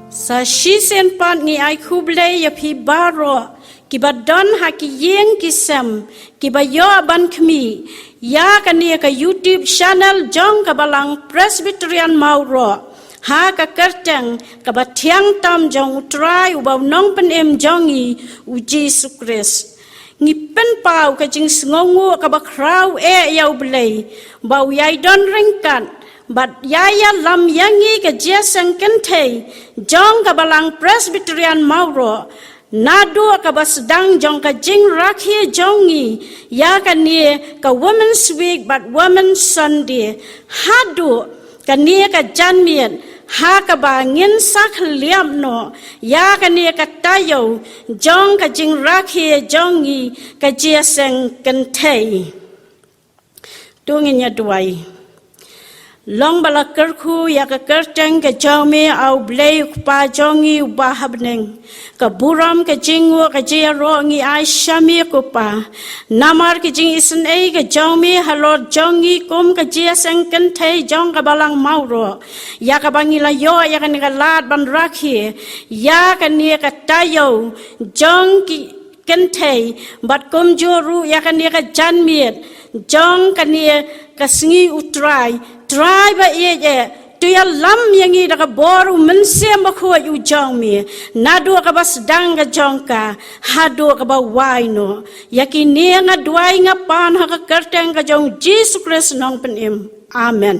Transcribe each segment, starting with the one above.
sa shisen pat ngi ai khublei ya phi baroh kiba don ha ki yeng kisam kiba yo ban khmi ya kania ka YouTube channel jong ka balang Presbyterian Mawroh ha ka kerteng ka ba thiang tam jong U Trai U Blei Un pen em jongi U Jesus Christ ngi pen pau ka jing sngongu ka ba krau ya U Blei ba yai don ringkan but yaya lam yangi ka Jingiaseng Kynthei jong ka balang Presbyterian Mawroh nadu ka ba sedang jong ka Jingrakhe jongi ya ka ni ka Women's Week but Women's Sunday hadu ka ni ka janmian ha ka ba ngin sak liam no ya ka ni ka tayo jong ka Jingrakhe jongi ka Jingiaseng Kynthei tungin ya duai long bala kyrkhu ya ka kerteng ka jaume au blei pa jongi ba habneng ka buram ka jingu ka jero ngi ai shami ko pa namar ki jing isen ei ka jaume halot jongi kum ka Jingiaseng Kynthei jong ka balang Mawroh ya ka bangila yo ya ka ni ka lat ban rakhi ya ka ni ka tayo jong ki Kynthei bat kum joru ya ka ni ka janmiet jong ka ni ka Sngi U Trai Trai ba ye tu ya lam yang i da boru mense ma khu u jong mi na do ka bas dang ka jong ka ha do ka ba wai no yakini nga duai nga pan ha ka kerteng ka jong Jesus Christ nong pen im amen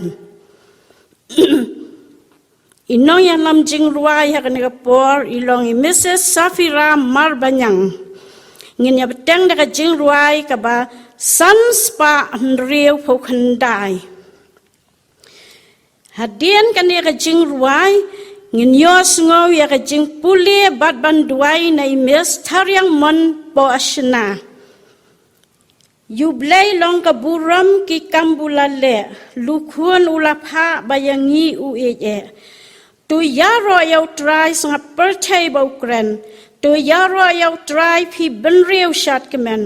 inong yang lam jing ruai ha ka ni ka por ilong i Mrs. Safira Marbanyang ngin ya beteng da ka jing ruai ka ba sanspa riu pho khandai hadian kan ya jing ruai ngin yo sngo ya jing puli bat ban duai na imes tharyang mon po asna U Blei long ka buram ki kambulale lukhun ulapha bayangi u tu yaro ya U Trai sang perthai bau kren tu yaro ya U Trai phi benriu shatkemen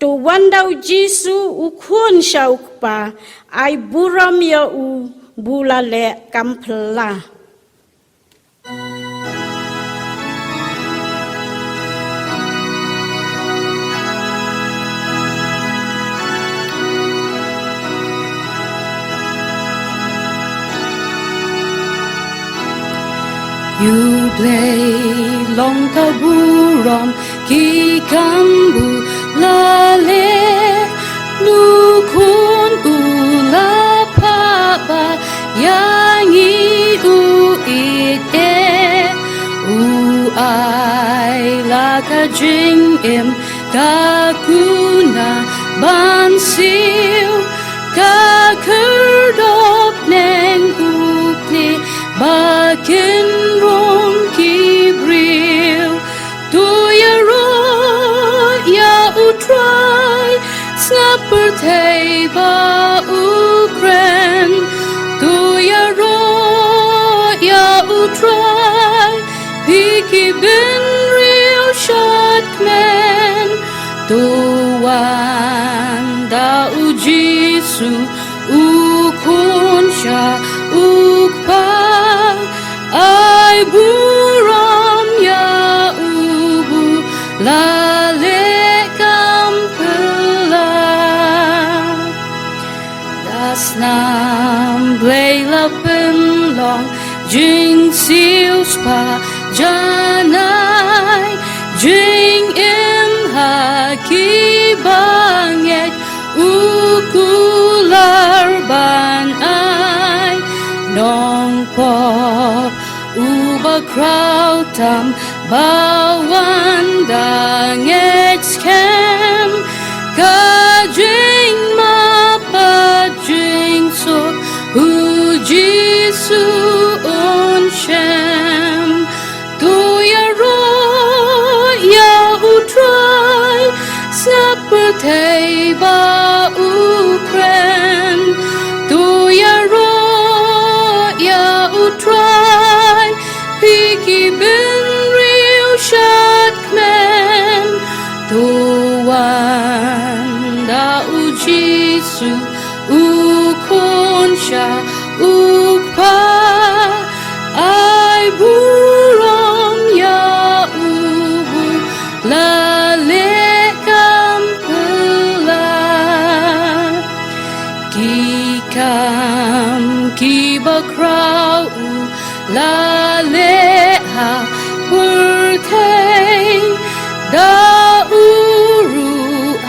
tu wandau Jisu u khun shauk pa ai buram ya u bulale kampla U Blei long ka buram ki kambu lale nu khun ulapa ba yangi u u ai la ka jing em ka kuna ban siu ka kurdop neng u kli ba kin rom ki bril tu ya ro ya U Trai snapper thei ba u kren tu ya ro ya U Trai piki bin real Jingkmen tu wanda u Jisu u kun sha u pa ai buram ya ubu la le kampela das nam blei la pen long jing siu spa janai jing im ha ki banget ukular ban ai nong po uba crowd tam bawan danget scam ka jing ma pa jing so u Jisu on sham tu ya ro ya U Trai snapper thei ba u kren tu ya ro ya U Trai piki bin real Jingkmen tu wanda u Jisu u kun sha u pa ai buram la leha purtei da uru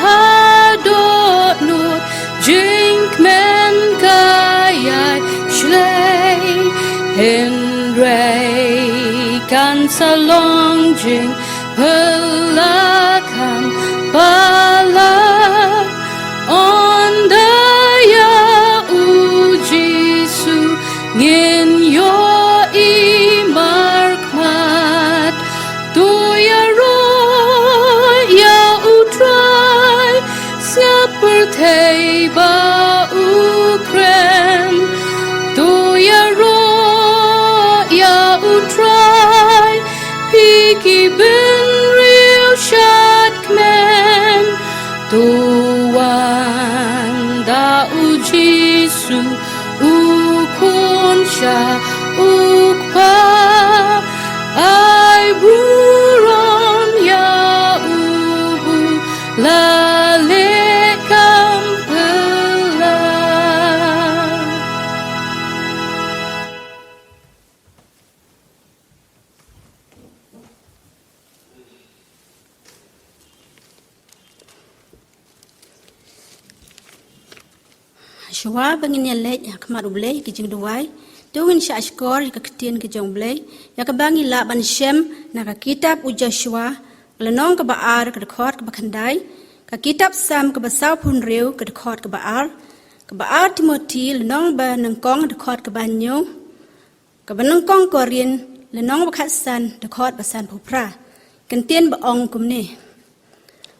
hadonut Jingkmen kayai shlei Henrei kan salong jing pelakan Balang on daya ujisu ngin yo imarkmat tu ya ro ya U Trai seperti ba ukren tu ya ro ya U Trai piki ben real Jingkmen tuan da ujisu ukonsha ukpa ai buron ya ubu lale kampela. Shwa bangin ya lej ya kamar U Blei ki jing duwai tuwin sha ashkor ya kaktian ki jong Blei ya kabangi la ban shem na ka kitab u Joshua lenong ka baar ka khot ka Kynthei ka kitab sam ka basau pun riu ka khot ka baar Timothy lenong ba nang kong ka khot ka banyo ka banang kong Korin lenong ba khatsan ka khot ba san phupra kan tien ba ong kumni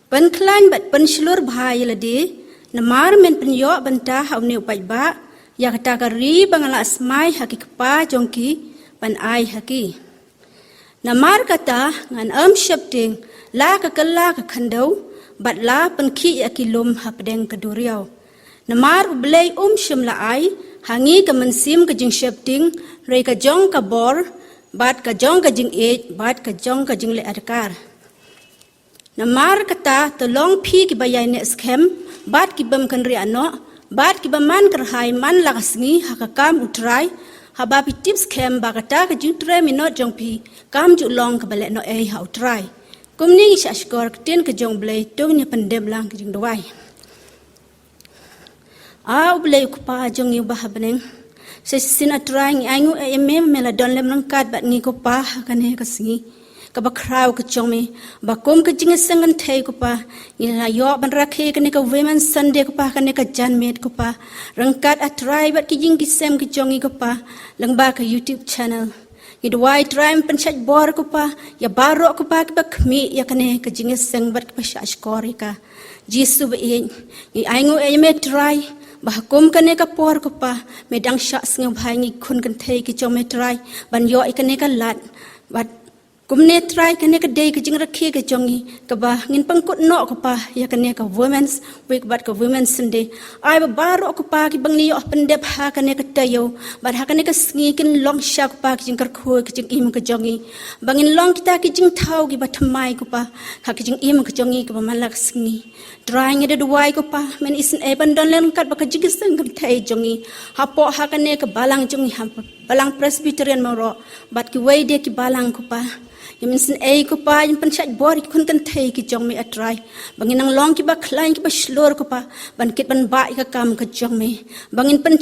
ban klan bat ban shlur bhai ladi namar men penyo banta haune upai ba ya kata kari bangala asmai hakikpa jongki ban ai haki namar kata ngan shapting la ka kala ka khandau bat la penki yakilum hapdeng kaduriau namar U Blei shimla ai hangi ka mansim ka jing shapting rei ka jong ka bor bat ka jong ka jing e bat ka jong ka jing le adkar namar kata tolong phi ki bayai ne scam bat ki bam kan ri ano bat ki baman kerhai man la Sngi hakakam U Trai haba pi tips scam ba kata ka jing trai minot jong pi kam ju long ka bale no e ha U Trai kumni shashkor ten ka jong Blei to ni pandem lang ki jing dawai a U Blei ku pa jong yu ba habneng se sin a trai ngi aingu e me mela don lem nang kat bat ngi ko pa ka ne ka Sngi ka ba kraw ka chome ba kom ka Jingiaseng an thei ko pa ni la yo ban rakhe ka ne ka women Sunday ko pa ka ne ka janmet ko pa rangkat a try bat ki Jingiaseng ki jongi ko pa lang ba ka YouTube channel ni dwai try pen chat bor ko pa ya baroh ko pa ka ba khmi ya ka ne ka Jingiaseng bat ka sha skori ka jisu ba ni aingu e me try ba kom ka ne ka por ko pa me dang sha sngewbha ngi khun kan thei ki chome try ban yo ka ne ka lat bat kumne try kane ka day ka Jingrakhe ka jongi ka ba ngin pangkut no ko pa ya kane ka women's week bat ka women's Sunday ai ba baroh ko pa ki bangni yo pendep ha kane ka tayo bat ha kane ka Sngi kin long sha ko pa ki jing kyrkhu ki jing im ka jongi bangin long kita ki jing thau ki ba thamai ko pa ha ki jing im ka jongi ka ba malak Sngi drawing ida duwai ko pa men isin e ban don len kat ba ka Jingiaseng ka thai jongi ha po ha kane ka Balang jongi ha Balang Presbyterian Mawroh bat ki wei de ki Balang ko pa Yaminsin ay ko pa yung panshat bor ki kun Kynthei ki jong me atrai bangin ang long ki ba klain ki ba shlor ko pa bankit ban ba ka kam ka jong me bangin pan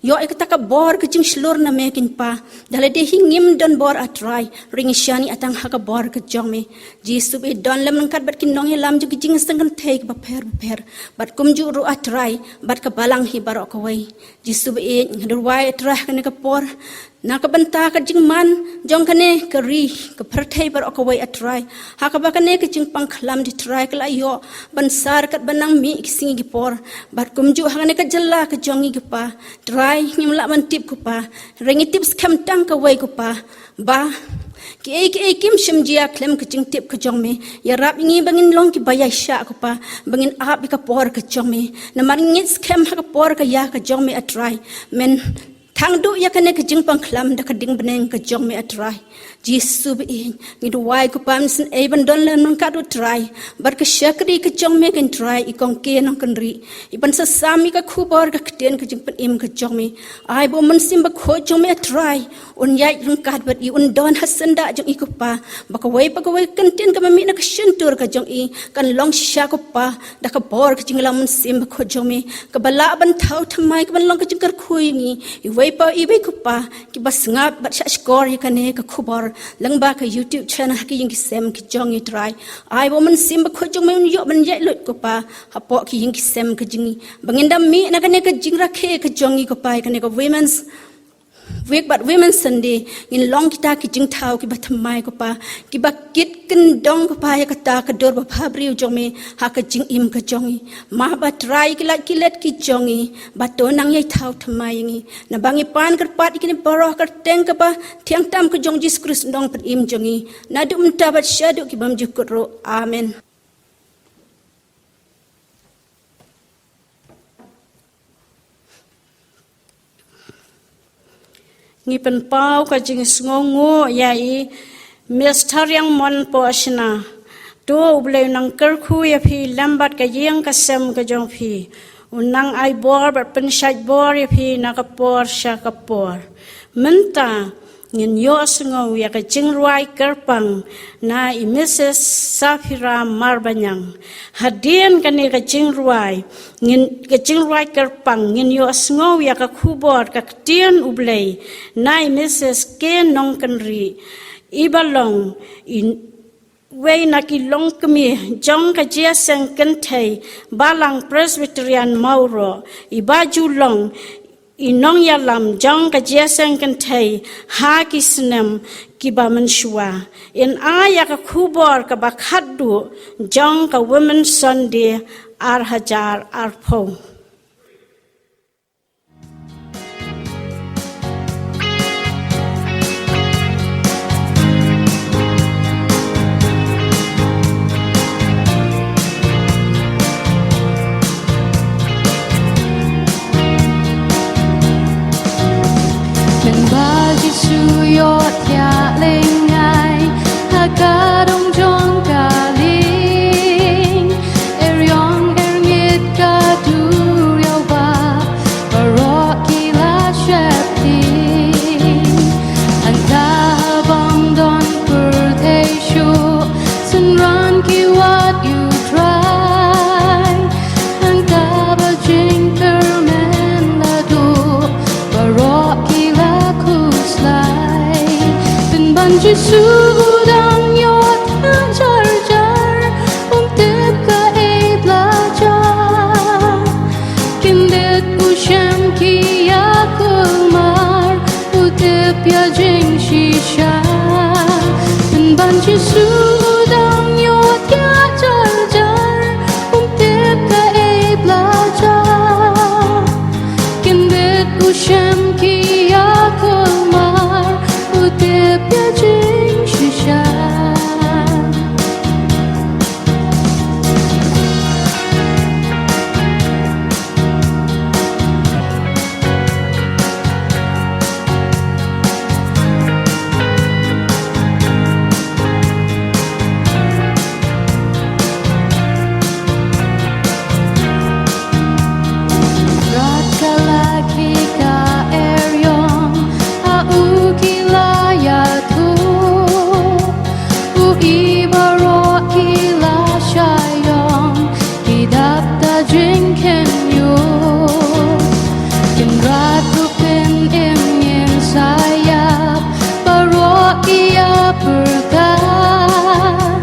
yo ay ka bor ka jing shlor na me kin pa dala de hingim don bor atrai ring shani atang ha ka bor ka jong me jisu be don lam nang kat bat kin nong lam ju ki Jingiaseng Kynthei ba per bat kum ju ru atrai bat ka Balang hi baroh ko wai jisu be ngadwai atrai ka ne ka por nakabanta ka jingman jong kane kari ka pharthei bar okawai atrai hakaba kane ka jing pangkhlam di trai kala yo bansar kat banang mi kisingi gi por bat kumju hangane ka jalla ka jongi gi pa trai ngimla ban tip ku pa rengi tips kham tang ka wai ku pa ba ki ai kim shimjia klem ka jing tip ka jong me ya rap ngi bangin long ki baya sha ku pa bangin ap ka por ka jong me na mar ngi scam ha ka por ka ya ka jong me atrai men thang du ya kane ka jing pangkhlam da ka ding beneng ka jong me atrai jisu bi ngi du wai ku pam sin e ban don len ka du try bar ka shakri ka jong me kan try I kong ke Nongkynrih I ban sa sami ka khubor ka kten ka jing pan im ka jong me ai bo man sim ba kho jong me try un yai rungkat bat I un don hasanda jong I kupa bakawai kantin ka mami na kasentur ka jong I kan long sha kupa da ka bor ka jinglam sim ko jong mi ka bala ban thau thamai ka ban long ka jingkar khui ni I wai kupa ki bas ngap bat sha score ka ne ka khubor langba ka YouTube channel ki Jingiaseng ki Sngi U Trai ai woman sim ko jong mi yo ban yai lut kupa hapo ki Jingiaseng ka jingi bangindam mi na ka ne ka Jingrakhe ka jong I kupa ka ne ka women's week but women's Sunday in long kita ki jingthau ki bathamai ko pa ki bakit ken dong ko pa ya kata ka dor ba phabriu jome ha ka jing im ka jongi ma ba try ki lat ki jongi ba to nang yai thau thamai ngi na bangi pan kar pat ki ni baroh kar teng ka pa thiang tam ka jong Jesus Christ dong pat im jongi na dum ta ba shadu ki bam jukro amen. Ngi pen pau ka jing sngongo yai mister yang mon posna to U Blei Un kyrkhu ya phi lambat ka yeng ka sem ka jong phi unang ai bor bat pen shai bor ya phi na ka por sha ka por menta ngin yo sngo ya ka jing ruai kerpang na I Mrs Safira marbanyang hadien ka ni ka jing ruai ngin ka jing ruai kerpang ngin yo sngo ya ka khubor ka tien U Blei na I Mrs Khrensibon Nongkynrih I Balang in Wei na ki long kami jong ka Jingiaseng Kynthei Balang Presbyterian Mawroh I baju long inong yalam jong ka Jingiaseng Kynthei ha ki snem ki ba menshua in aya ka khubor ka bakhadu jong ka women Sunday ar hajar ar pho. Suyot ya lengai hagadong jong galing eryong erngit kadur yawa baroh kila shepting antabang don perteshu senran kiwat U Trai antaba Jingkmen ladu baroh Jesu udang yot jar tip ka belajar kindet usyam kia kumar utip ya jing shisha ban Jesu udang yot jar tip ka belajar kindet usyam kia kumar utip ya jing shisha rat kalaki ka eryong au kilaya tu ui baroh kila shayong hidap da Jingkmen Jingrakhe pin ingin sayap baroh ia berkat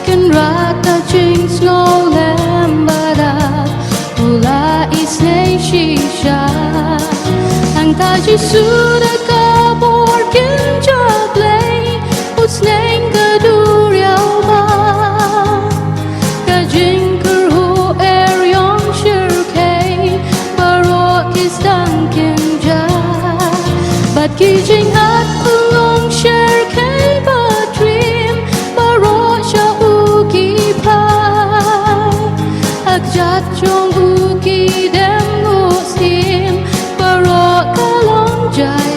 Jingrakhe jing snolem badak pula isne shisha ang taji sudah kabor kinjablei usneng kadur yawa kajing kyrkhu eryong shirkei baroh isdang kinja bat kijing at ulong shirkei batrim baroh sha uki pai akjat jong uki dem ngusim baroh kalong jai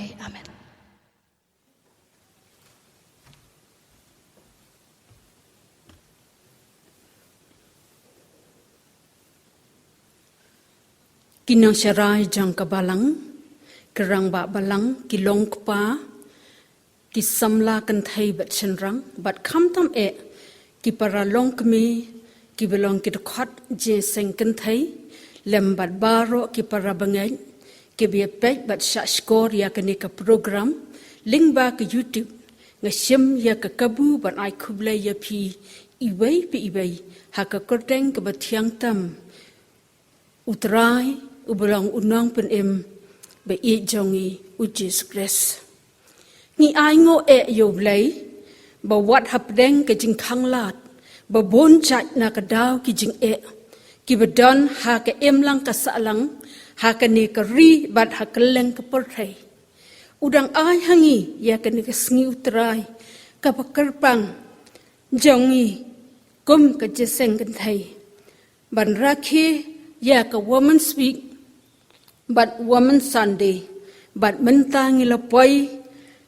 Parabangeit. Amen. Kinang syarai jang ka balang, kerang ba balang, kilong kpa, ki samla Kynthei bat chenrang, bat kam tam ki para long kmi, ki belong ki khot Jingiaseng Kynthei, lem bat baroh ki Parabangeit, ki biapek bat skor ya kani ka program, link ba ke YouTube, ngasim ya ka kabu bat ai khublei ya pi iwei pi iwei, ha ka korteng ke batiang tam, U Trai, U Blei Un pen be jongi U Jingrakhe. Ni ai ngo U Blei, ba wat hapdeng ke Jingkang lat, ba bon chat na ka daw ki jing ki badon ha ka lang ka salang, ha ka ni ka ri bat ha ka leng ka porthai. Udang ai hangi ya ka ni ka Sngi U Trai, ka pakarpang jongi kum ka Jingiaseng Kynthei. Ban rakhe ya ka Women's Week, but Women's Sunday, but mentang ilapoi,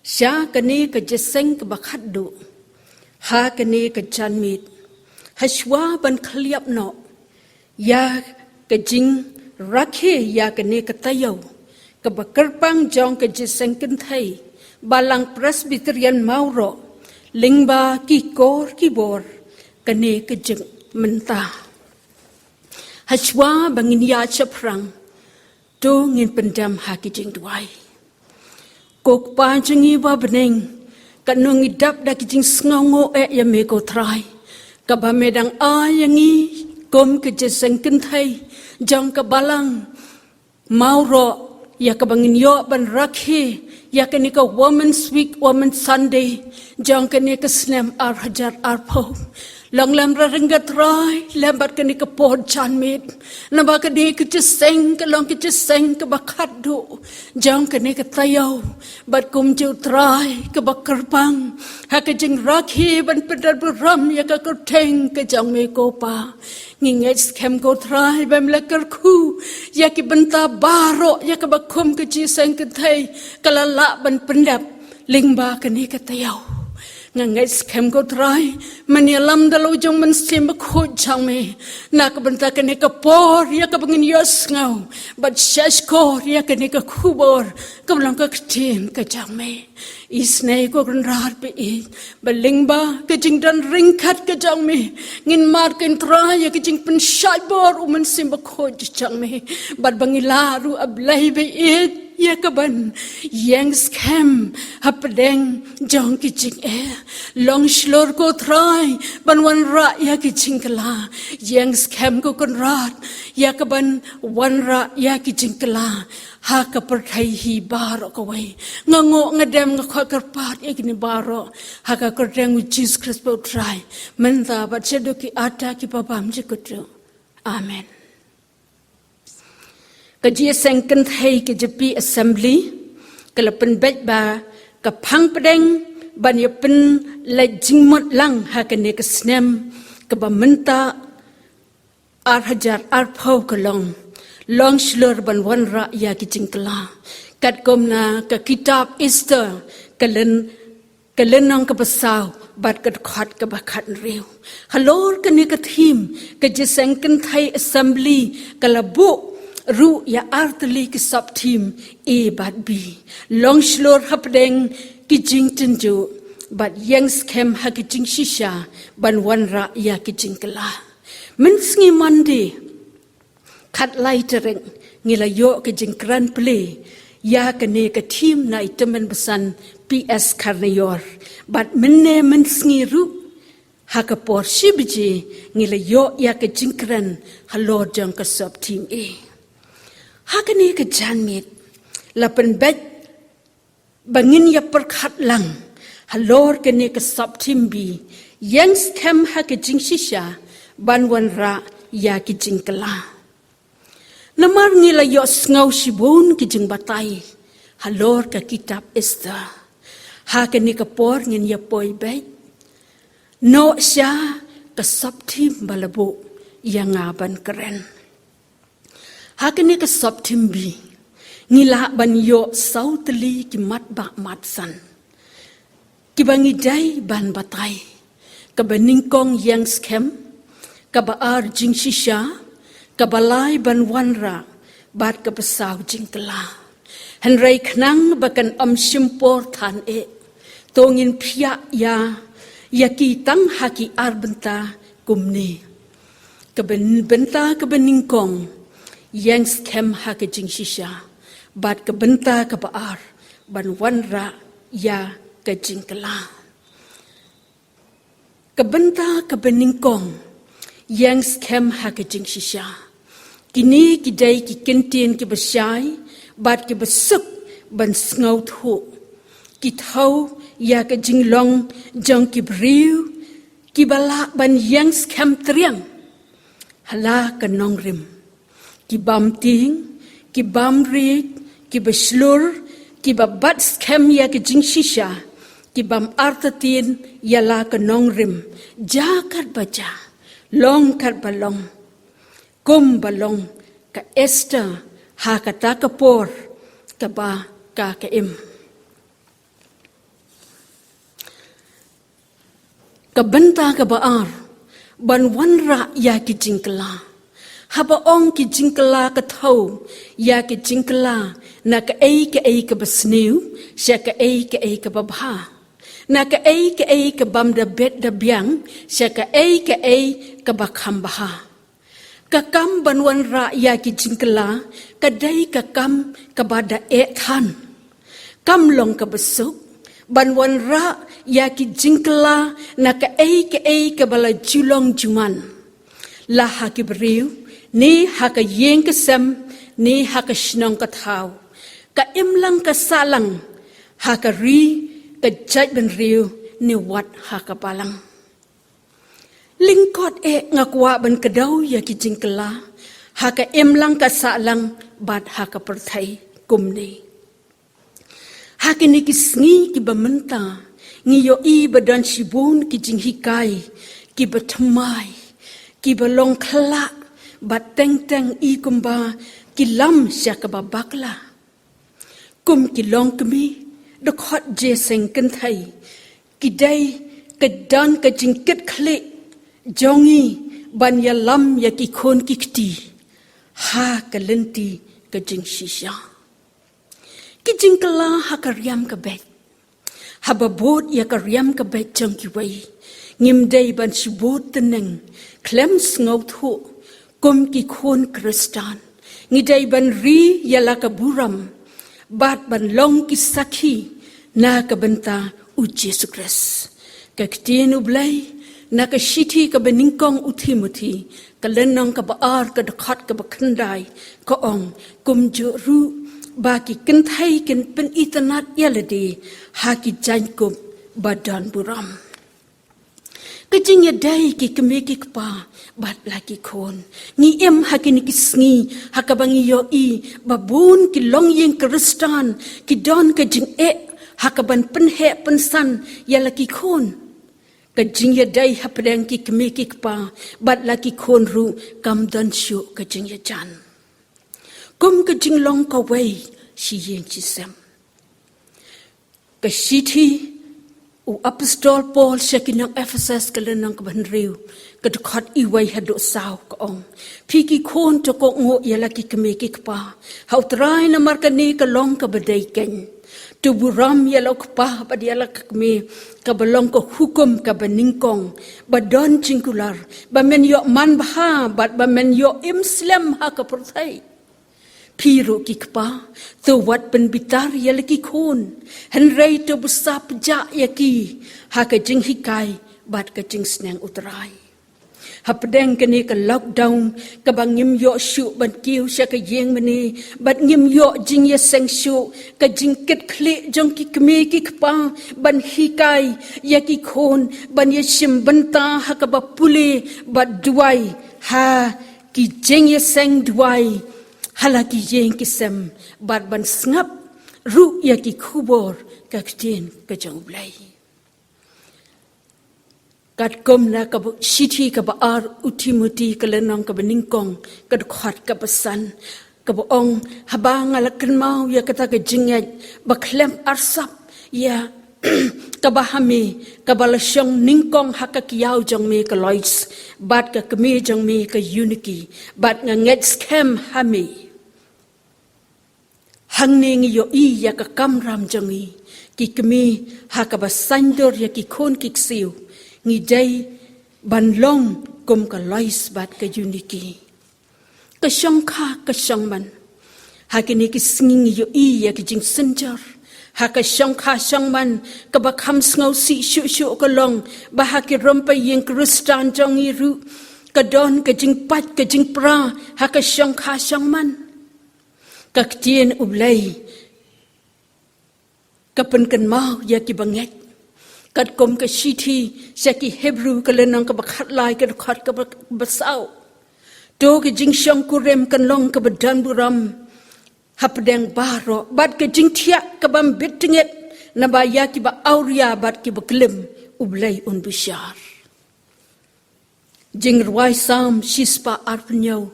siya kani ka Jingiaseng ka bakhaddo, ha kani ka janmit, haswa ban khaliap no, ya ka Jingrakhe ya kani ka tayaw, ka bakarpang jong ka Jingiaseng Kynthei, Balang Presbyterian Mawroh, lingba ki kor ki bor, kani ka Jingkmen. Haswa bangin ya chaprang, do ngin pendam haki jingduai. Kok pa jingi ba beneng, kanong idap da ki jing sngongo ya meko trai. Ka ba medang ayangi kom ke Jingiaseng Kynthei, jang ka Balang, Mawroh, ya ka bangin yo ban rakhe, ya ka ni ka Women's Week, Women's Sunday, jang ka ni ka snem hajar po. Long lam raringat rai, lambat kani ka pod chanmit, naba kani ka Jingiaseng, ka long ka Jingiaseng ka bakaddo, jang kani ka tayaw, bat kum U Trai, ka bakarpang, ha ka Jingrakhe, ban pedar buram, ya ka korteng, ka jang me ko pa, ngingets kem ko trai, bam la kyrkhu, ya ki banta baroh, ya ka bakum ka Jingiaseng Kynthei, kalala ban pendap, lingba kani ka tayaw. Ngangai skem ko trai, manialam dalau jong mensim khot jang me, nak benta kene ka por, ya ka bangin yos ngau, bat shashkor, ya kene ka khubor, ka blang ka ktim ka jang me. Isnei ko rat pe balingba ka jing dan ringkat ka jang me, ngin mar ken trai ya ka jing pen shaibor mensim khot jang me, bat bangilaru ablai be ya kaban yang scam hapdeng jong ki jing long shlor ko trai ban wan ra ya ki jingkla yang scam ko kon rat ya kaban wan ra ya ki jingkla ha ka perthai hi baroh ko wai ngango ngadem ngakha karpat ya ki ni baroh ha ka korteng Jingrakhe po trai menta bat chedo ki ata ki babam jikutro. Amen. Ka Jingiaseng Kynthei ke jepi assembly, ka lapen bet ba, ka pang pedeng, ban ya pen la jingmot lang ha ka ne ka snem, ka ba menta hajar po ka long shlur ban wan ra ya ki jingkla. Kat kom na ka kitab Easter, ka lenong ka basaw, bat ka khot ka bakat rew. Halor ka ne ka thim, ka Jingiaseng Kynthei assembly, ka labu, ru ya artli ki sub team bat b long shlor hapdeng ki jingten jo bat yang scam ha ki jing shisha ban wan ra ya ki jingkla min sngi mande khat laitering ngila yo ki jingkran play ya ka ne ka team na itemen besan PS karnayor bat minne min sngi ru ha ka por shibje ngila yo ya ka jingkran halor jang ka sub team Hakani ka janmit, lapan bet bangin ya perkhat lang, halor kani ka sub timbi, yang scam ha ka jing shisha, banwan ra ya ki jingkla. Namar ngila yo sngaw shibun ki jing batay, halor ka kitab Easter, ha kani ka por ngin ya poy bet, no siya ka sub tim balabo, yang aban keren. Hakani ka sub timbi ngila ban yo sautli ki mat ba mat san ki bangi dai ban batai ka baning kong yang skem ka baar jing shisha ka balai ban wanra bat ka pasaw jing kala hanrai khnang bakan shimpor than e tongin phia ya ki tang haki arbenta kumni ka benta ka baning kong yang skem haki jing shisha bat ka benta ka baar ban wanra ya ka jing kala ka benta ka baning kong yang skem haki jing shisha kini kidai ki kentien ki basyai bat ki basuk ban sngaw thu ki thau ya ka jinglong jong ki briu ki bala ban yang skem triang hala ka nongrim ki bam ting ki bam rit ki baslur ki babat skem ya ka jing shisha ki bam artatin ya la ka nongrim jakat baja long kat balong kum balong ka Esther ha ka takapor ka ba ka im ka benta ka baar ban wanra ya ki jingkala haba ong ki jingkala ka thau ya ki jingkala na ka ka basniu sha ka ka babha na ka ka bam da bet da biang sha ka ka bakham baha kakam banwan ra ya ki jingkala kadai kakam kabada than kam long ka besuk banwan ra ya ki jingkala na ka ka bala julong juman la ha ki briu ni ha ka yeng ka sam ni ha ka shnong ka thau ka imlang ka salang ha ka ri ka jaj ban riu ni wat ha ka balang lingkot ngakwa ban kadau ya ki jingkala ha ka emlang ka salang bat ha ka perthai kumni ha ki ni ki sngi ki bamenta ngi yo I badan shibun ki jinghikai ki batmai ki balong khla bat teng teng I kumba ki lam sha ka babakla kum ki long kmi de khot jeseng Kynthei ki dai ka dan ka jingket khle jongi ban ya lam ya ki khon ki kti ha ka lenti ka jing shisha ki jingkala ha ka riam ka bet ha ba bot ya ka riam ka bet jong ki wei ngim dei ban shibot teneng klem sngaw thu kum ki khon kristan ngi dei ban ri ya la ka buram bat ban long ki sakhi na ka benta u Jesus Christ ka ktien U Blei na ka shiti ka beningkong utimuti ka lenong ka baar ka dakhat ka bakhandai ka ong kum jo ru ba ki Kynthei kin pen itanat yaladi ha ki jankup badan buram ka jing ya dai ki kemeki pa bat laki khon ni em ha ki ni sngi ha ka bangi yo I babun ki long yeng kristan ki don ka jing ha ka ban pen he pen san yalaki khon ka jing ya dai ha pedang ki kemeki pa bat laki khon ru kam dan shu ka jing ya jan kum ka jing long ka wei shi yeng chi sam ka shiti u apostol Paul shakinang Ephesus ka lenang ka ban riu ka khot I wei ha do saw ka ong phiki khon to ko ngo ya laki kemeki pa ha utrai na mar ka ni ka long ka badai ken tu buram ya lok pa ba dia lak me ka balong ko hukum ka baningkong ba don cingkular ba men yo man bha ba men yo imslam ha ka perthai Piro kikpa to wat pen bitar ya laki khon henrei to busap ja yaki ha ka jing hikai bat ka jing snang utrai hapdeng kani ka lockdown ka bangim yo shu ban kiu sha ka yeng mani bat ngim yo jingiaseng shu ka jingket khle jong ki kme ki kpa ban hikai yaki khon ban yeshim banta ha ka ba pule bat duai ha ki jingiaseng duai halaki yeng kisem bat ban snap ru ya ki khubor ka ktien ka jong blai kat kom na ka shiti ka ba ar utimuti ka lenong ka beningkong ka khat ka pasan Kabuong habang alakan mau ya kata ke jingat baklem arsap ya kabahami kabalasyong ningkong hakakiyaw jang me ka lois bat ka kami jang me ka unity bat nga nget scam hami hangning yo I ya ka kamram jang I ki kami hakabasandor ya ki kon kiksiu ngi day banlong kum ka lois bat ka unity kasyong man hakini ki Sngi yo I ya ki jing senjar haka syong man kabakam sngau si syu kalong bahaki rompa yang kristan jong iru kadon ka jing pat ka jing pra haka syong man kaktien U Blei kapenkan mau ya ki banget kat kom ka shiti syaki hebrew kalenang ka bakhat lai ka khot ka basau do ka jing syong kurem kan long ka badan buram hapdeng baroh bat ke jing tiak ke bam bitinget na ba ya ki ba auria bat ki baklim U Blei Un bishar jing rwai sam shispa arpnyo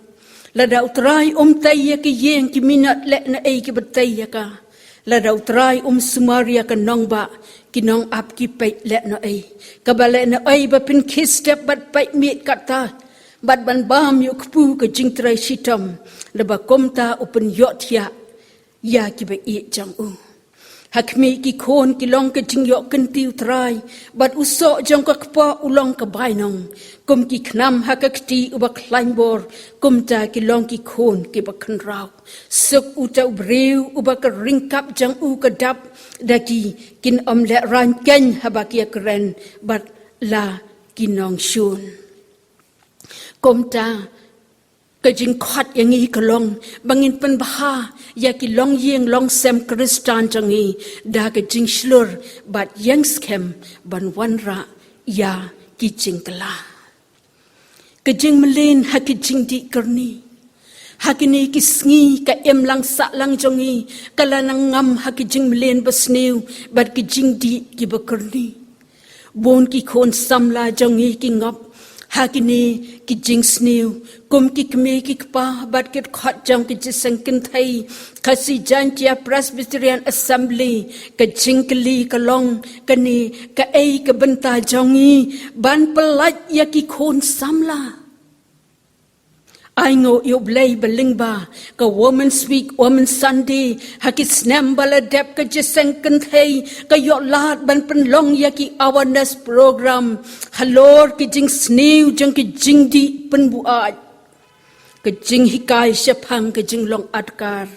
lada utrai tai ya ki yeng ki minat le na ei ki batai ya ka lada utrai sumaria ka nong ba ki nong ap ki pei le na ei ka ba le na ei ba pin kiss step bat pei mit kata bat ban bam yu kpu ke jing trai shitam leba komta open yot ya ki ba I jang u hakmi ki kon ki long ke jing yo Kynthei trai bat uso jang ka kpa ulong ka bainong kum ki knam hakakti uba kleinbor komta ki long ki kon ki ba khnrau suk uta breu uba ka ringkap jang u ka dap daki kin le ran ken habaki kren bat la kinong shun komta ka jing khot yang I kalong bangin pen baha ya ki long yeng long sem kristan jangi da ka jing shlur bat yang scam ban wanra ya ki jing kala ka jing melen ha ki jing di karni hakini ki sngi ka em lang sa lang jangi kala nang ngam ha ki jing melen basneu bat ki jing di ki bakarni bon ki khon samla jangi ki ngap hakini ki jing sneu kum ki kme ki kpa bat ki khot jang ki Jingiaseng Kynthei kasi jantia Presbyterian Assembly ka jingkli ka long kani ka ei ka benta jangi ban pelat ya ki khon samla I know U Blei Balingba ka Women's Week Women's Sunday haki snam bala dep ka Jingiaseng Kynthei ka yo lat ban penlong ya ki awareness program halor ki jing sneu jang ki jing di penbuat ka jing hikai syapang ka jing long adkar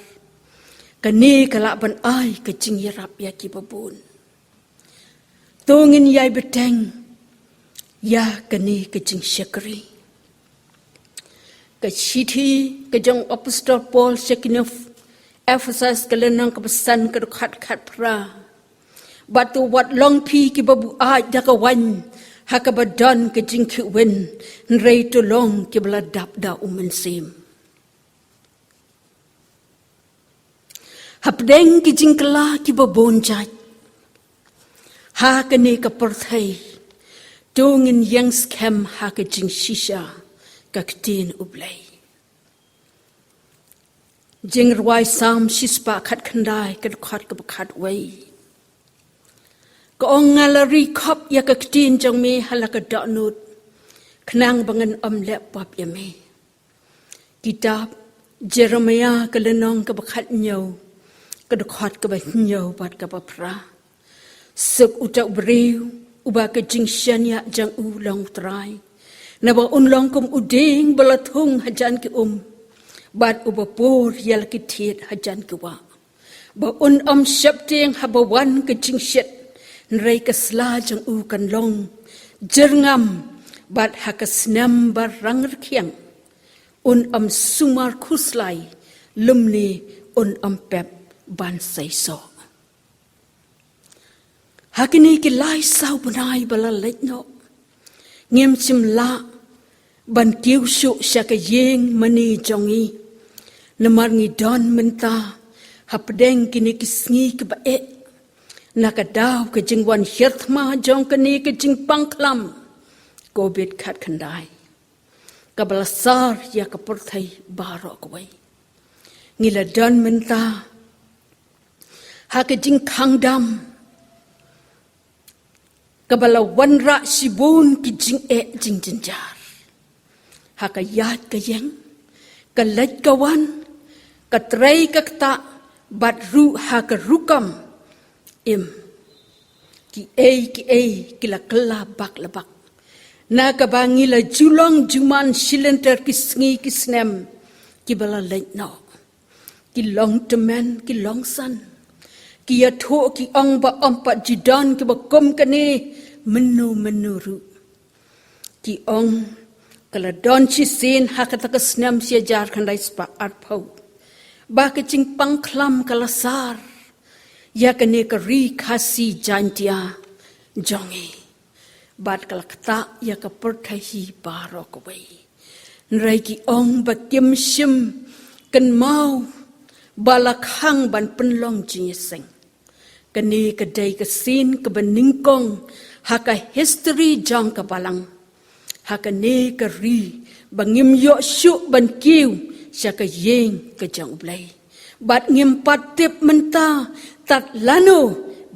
ka ni kala ban ai ka jing yarap ya ki babun tongin yai beteng ya ka ni ka jing syakri ka shiti ka jang apostol Paul shakinov Ephesus ka lenang ka pesan ka khat pra batu wat long pi ki babu ai da ka wan hakabadan ka Jingkmen nrei to long ki bladap da sim hapdeng ki jingkla ki babonjat ha ka ne ka perthai dongin yang scam ha ka jing shisha kaktin U Blei jing rwai sam shispa khat khandai ka khat ka khat wei ka ongalari khop ya kaktin jang me halaka danut khnang bangan le pap ya me kitab Jeremiah ka lenong ka khat nyau ka khat ka ba nyau bat ka pra suk uta breu uba ka jing shanya jang U long trai na ba unlong kum uding balathung hajan ki bat uba por yal ki thiet hajan ki wa ba shapteng habawan ka jing shet nrei ka sla jang U kan long jerngam bat hakasnam barang rkhiang sumar khuslai lumni pep ban sai so hakini ki lai sau banai bala letno ngem chim la ban kiu shu shaka yeng mani jongi namar ngi don menta hapdeng kini kisngi ke bae nakadaw ke jingwan hirthma jong kini ke jing pangklam gobit khat khandai kabalasar ya kaperthai baro kwai ngila don menta haka jing kangdam kabala wanra sibun ki jing jing jinjar haka yat ka yang ka laj kawan ka trai ka ta bat ru haka rukam im ki kila kala bak labak na ka bangi la julong juman silenter ki sngi ki snem ki bala laj no ki long temen ki long san ki ya tho ki ong ba ompat jidan ki ba kom kane menu ru ki ong kala don chi sin hakata ka snem sia jar khandai spa art phau ba ka ching pang khlam kala sar ya kane ka ri khasi jantia jongi bat kala kata ya ka perthai baroh khublei nrai ki ong ba kim shim kan mau balakhang ban penlong Jingiaseng kane ka dai ka sin ka baningkong haka history jong ka balang haka ne ka ri bangim yo shu ban kiu sya ka yeng ka jong blai bat ngim patip menta tat lano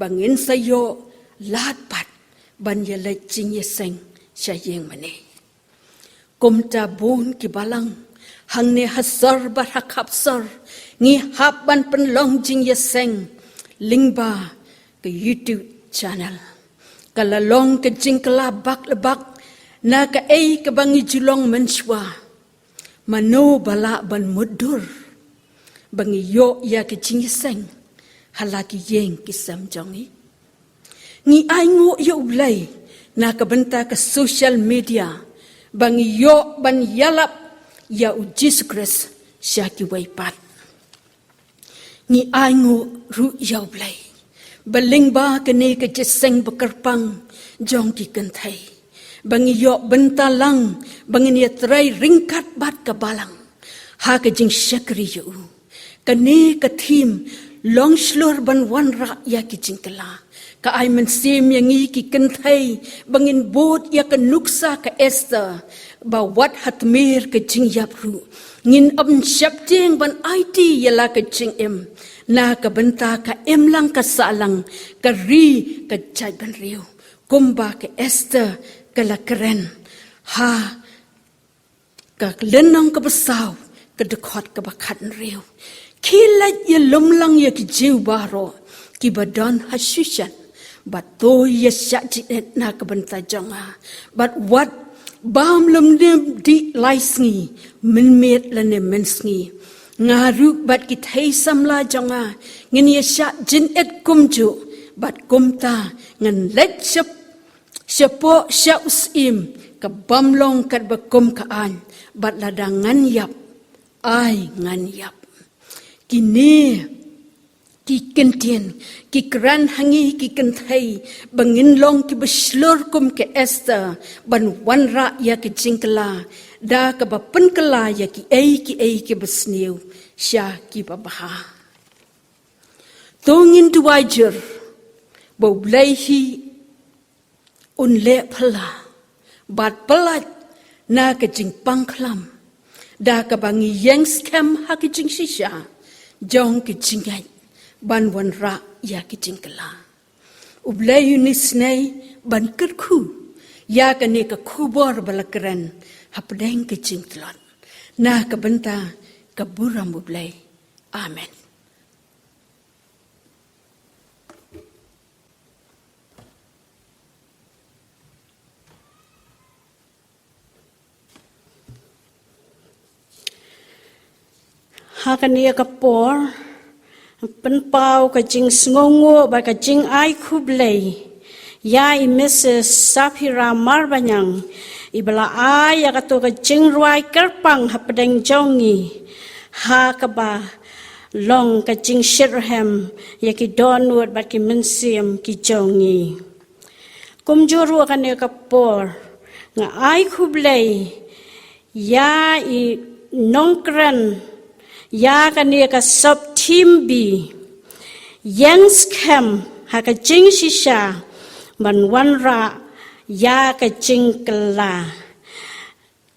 bangin sayo lat pat ban ya le Jingiaseng sya yeng mane kumta bon ki balang hang ne hasar bat hakap sar ngi hap ban penlong Jingiaseng lingba ke YouTube channel kala long ke jingkla bak lebak na ka ka bangi julong menswa mano bala ban mudur bangi yo ya ke Jingiaseng halaki yeng ki sam jongi ngi ai ngo yo blai na ka benta ka social media bangi yo ban yalap ya Jesus Christ syaki waipat ni ai ngo ru ya blai baling ba kene ke jeseng bekerpang jong ki Kynthei bangi yo bentalang bangi ni trai ringkat bat ka balang ha ke jing syakri yo kene ke thim long slur ban wan ra ya ki jingkla ka ai men sim yang ki Kynthei bangin bot ya ka nuksa ka Esther ba wat hatmir ke jing yap ru ngin am syap jing ban IT yala ke jing em na ka benta ka em lang ka salang ka ri ka chai ban riu kumba ke Esther ka la keren ha ka lenong ka basaw ka dekhot ka bakhat riu khilat ye lumlang ye ki jiu baroh ki badan hasushan but to ye syaji na ka benta jonga but what bam lum di laisngi min met lane mensngi ngaru bat ki thei samla jonga ngin ye sya jin et kumju bat kumta ngan lek sep sepo sya usim ka bamlong kat bakum ka an bat ladangan yap ai ngan yap kini ki kentien ki kran hangi ki Kynthei bangin long ki beslur kum ke Esther ban wanra ya ki jingkla da ka ba penkala ya ki ki besniu sya ki babaha tongin duwajer bo blai hi un le phala bat pelat na ka jing pangklam da ka bangi yang scam ha ki jing shisha jong ki jingai ban wan ra ya ki jingkla U Blei Un snei ban kyrkhu ya ka ne ka khubor balakran hapdeng ki jingtlon na ka benta ka buram U Blei amen hakania ka por pen pau ka jing sngongo ba ka jing ai khublei ya I Mrs. Sapira Marbanyang ibala ai ya ka to ka jing ruai kerpang hapdeng jongi ha ka ba long ka jing shirham ya ki donward ba ki mensim ki jongi kumjuru ka ne ka por nga ai khublei ya I nongkran ya ka ne ka sub team B yang scam ha ka jing shisha ban wanra ya ka jing kala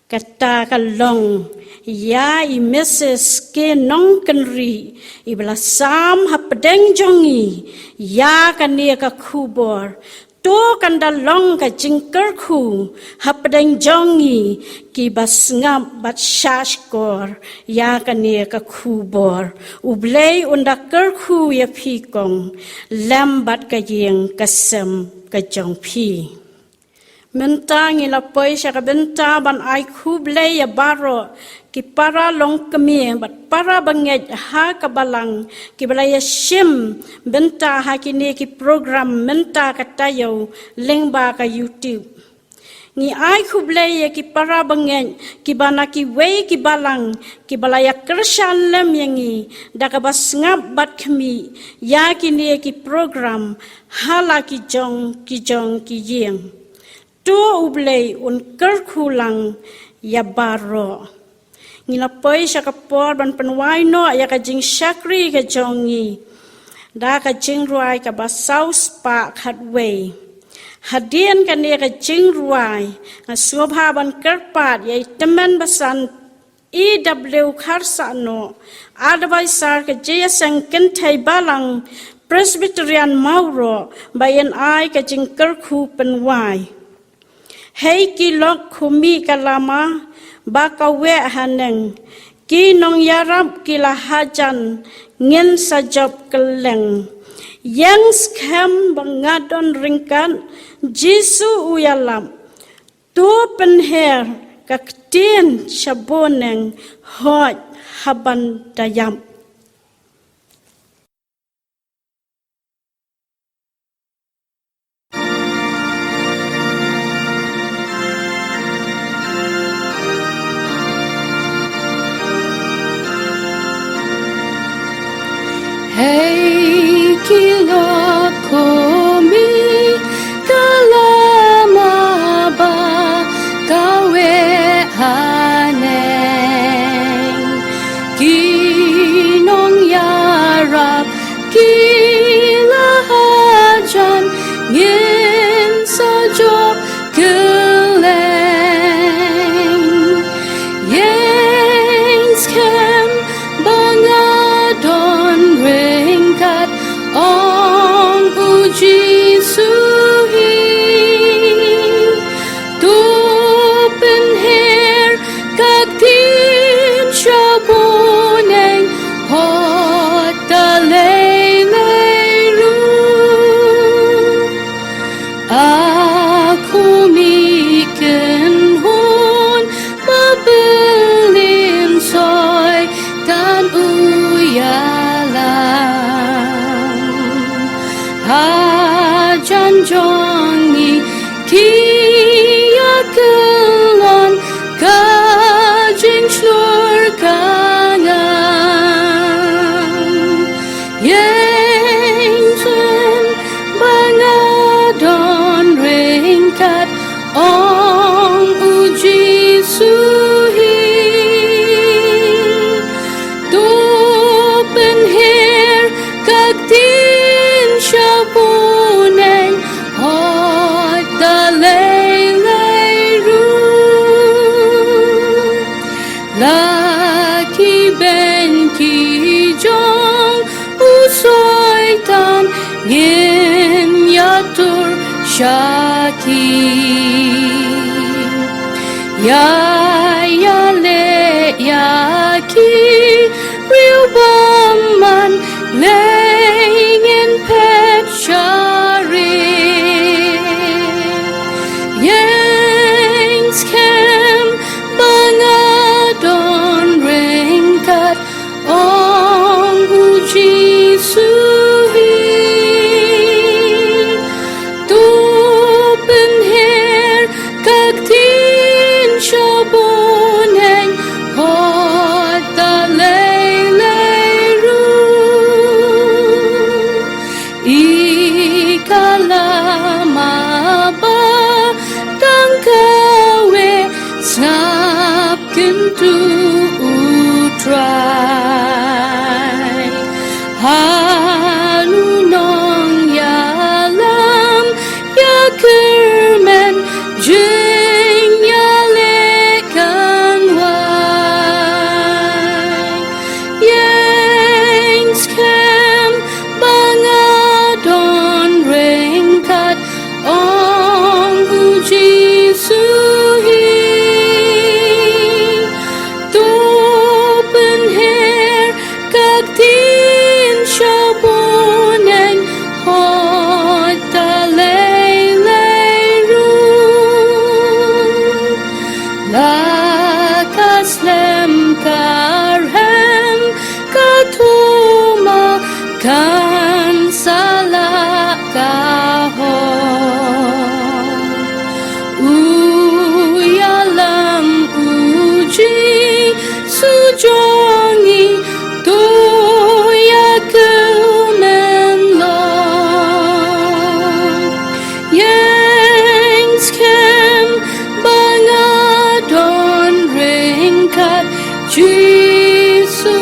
kata kalong ya I Mrs. Ke Nongkynrih I belasam hapdeng jongi ya kane ka khubor to kandalong ka jingkrakhe hapdeng jongi ki basngam bat shashkor ya kane ka khubor U Blei Un da kyrkhu ya phikong lambat ka yeng kasem ka jong phi Menta ngila poi syaka benta ban ai khublei ya baroh ki para long kemi bat Parabangeit ha ka Balang ki balaya shim benta ha kini ki program menta katayo lengba ka YouTube ni ai khublei ya ki Parabangeit ki bana kiwei ki Balang ki balaya kersan lem yangi da ka bas ngap bat kemi ya kini ki program hala ki jong ki yeng tu U Blei Un kyrkhu lang ya baroh ngila poi syaka por ban penwai no ya ka jing syakri ka jongi da ka jing ruai ka basau spa khatwei hadien ka ne ka jing ruai sngewbha ban kerpat ya teman basan EW kharsano advisor ka Jingiaseng Kynthei Balang Presbyterian Mawroh bayan ai ka jing kyrkhu penwai Hei ki lok khumi kalama bakawe haneng ki nong yarab ki lahajan ngin sajab keleng yang skam bangadon ringkan Jisu uyalam tu penher kaktin shaboneng hot haban dayam Hey kilok kumi kalama ba kawe haneng kinong yarap kilahajan ngin sajok keleng yengs kem bangadon ringkat ong uji suhi tu penher kaktin syaboneng hot dalay ru aku miken hon mabelin soy tan uyalam hajan jongi kia kelon kajing slur kangan yengsen bangadon ringkat ong uji suhi tu penher kaktin syaboneng hot dalay ru laki ben ki jong usoy tan ngin yatur syaki ya le ya ki real baman lengin pet shari yengs kem bangadon ringkat ong uji suhi tu penher kaktin syaboneng hot dalay ru ikalama ba tang kawe snap Sngi U Trai halunong yalam ya Jingkmen Jingiaseng Jesu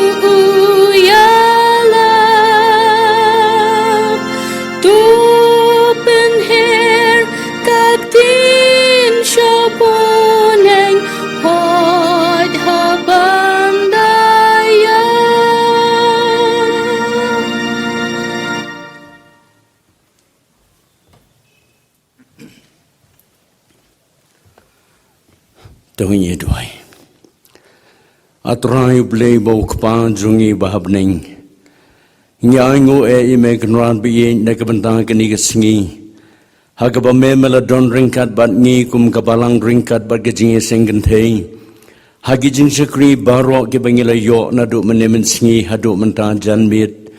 yalam tupen her kaktin shaponeng hod habandaya. Tuhin ye duai. Atrai blei bau kpan jungi bahabning. Nyango ime kenran biye nakabantang kini kesengi. Hagaba memela don ringkat bat ngi kum kabalang ringkat bat ke Jingiaseng Kynthei. Hagi Jingrakhe baroh ke bangila yo naduk menemen sengi haduk mentah janmit.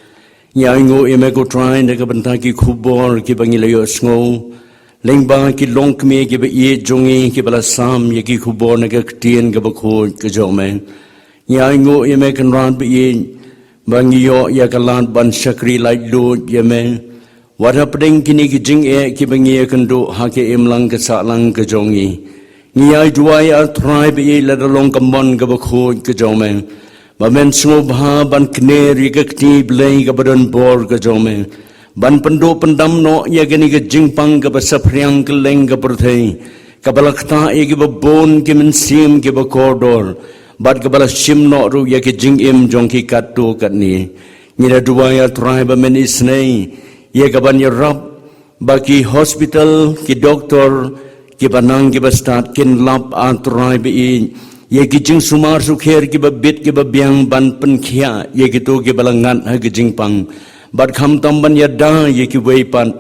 Nyango ime ko trai nakabantang ki khubor ke bangila yo sngo. Lengba ki longkme ke ba ye jongi ke bala sam ye ki khubor nakaktian ke ba khoj ke jome. Nyango ime kenran biye bangiyo ya kalan ban shakri like lo yeme. Wada pedeng kini ki jing ki bangiya kendo hake imlang ke saklang ke jongi. Ngiyai duai trai biye ladalong kambon ke ba khoj ke jome. Bamen sngewbha ban kane rikakti blei ke badan bor ke jome. Ban pendo pendam no ya gani ke jingpang ke basapriang ke leng ke perthei. Kabalakta ke ba bon ke mensim ke ba koridor. Bat ke bala shim no ru ya ke jing jong ki katu kat ni. Ngira dua ya try ba men isnei. Ya ke ban ya rap baki hospital ki doktor ki banang ki ba start kin lap a try ba in. Ya ke jing sumar sukher ki ba bit ki ba biang ban pen khia ya ke to ki balangan ha ke jingpang. Bat kham tam ban ya da ye kiwei pan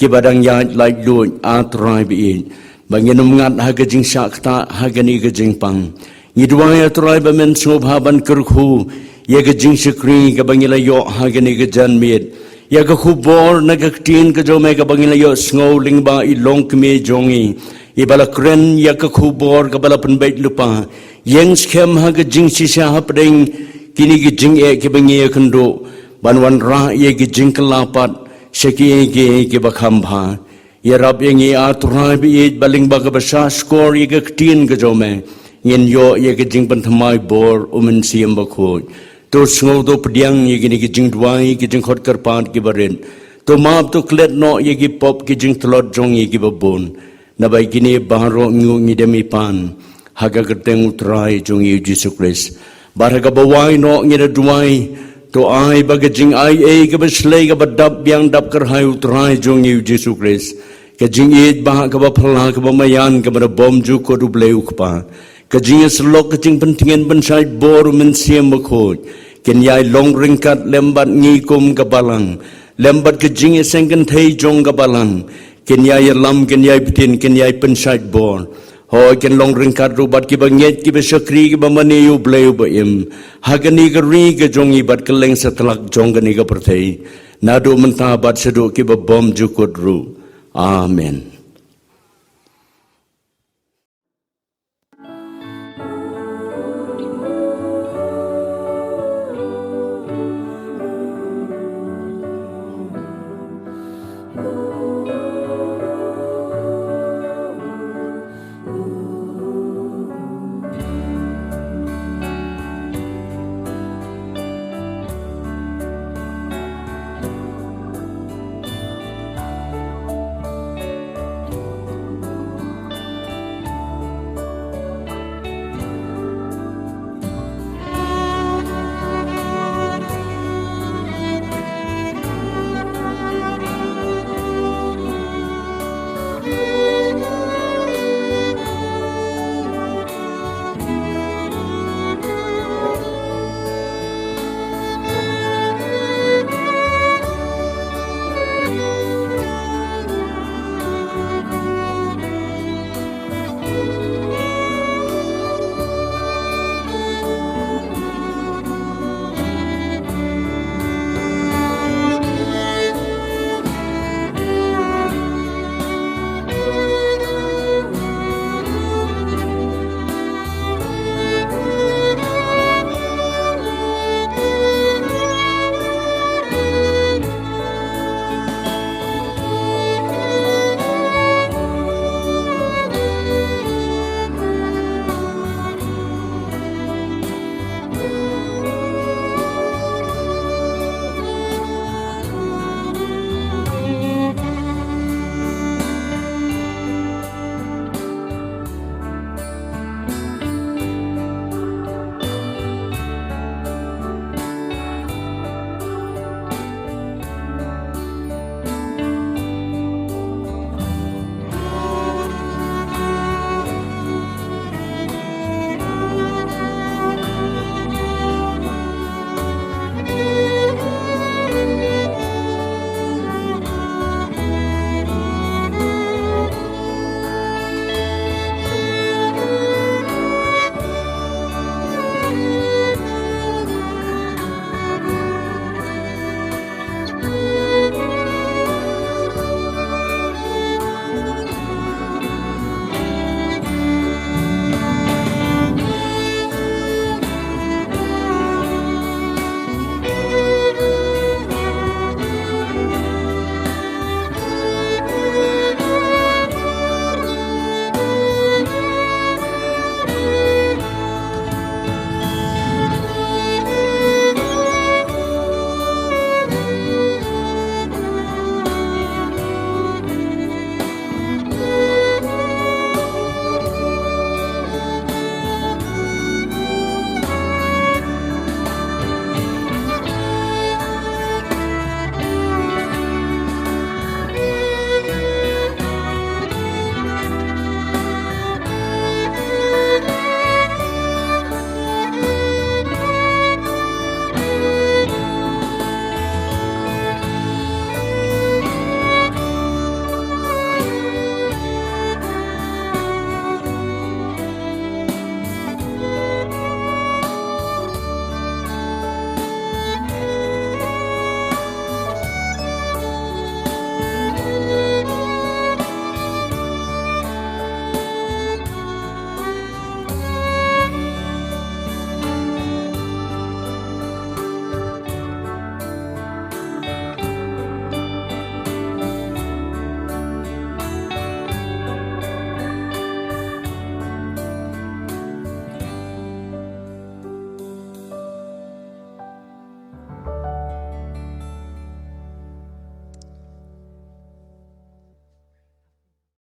ki badang ya like lo a try ba in. Banginum ngat ha ke jing shakta ha ke ni ke jingpang. Ngidwaya try ba men sngewbha ban kyrkhu ye ke Jingrakhe ke bangila yo ha ke ni ke janmit. Ya ke khubor nakaktin ke jome ke bangila yo sngow lingba I longkme jongi. I bala kren ya ke khubor ke bala penbait lupa. Yang skem ha ke jingsisa ha pedeng kini ke jing ke bangiya kendo. Banwan ra ye ke jingkelapat syaki ke bakhambha. Ya rab yang ye aturai bi ye baling ba ke basa skor ye ke ktin ke jome. Ngin yo ye ke jing thamai bor umen siam bakho to sngow do pdiang ye ke jing dwai ke jing khot karpat ke barin to map to klet no ye ke pop ke jing thlot jong ye ke babon na bai kini baroh ngu ngidemi pan haga keteng utrai jong ye Jesus Christ baraga bawai no ngida dwai to ai baga jing ai ke baslei ke badap biang dap kerhai utrai jong ye Jesus Christ ke jing ye bah ke baphala ke bamayan ke bada bom ju ko U Blei Un Kajinga selok kajing pentingan bensai bor mensiam bakho. Kenyai long ringkat lembat ngikum ke Balang. Lembat Jingiaseng Kynthei jong ke Balang. Kenyai lam kenyai betin kenyai pensai bor. Hoi ken long ringkat rubat ki banget ki besakri ki bamani U Blei Un. Hagani ke ri ke jong ibat keleng setelak jong ke ni ke perthei. Nadu mentabat seduk ki babom jukut ru. Amen.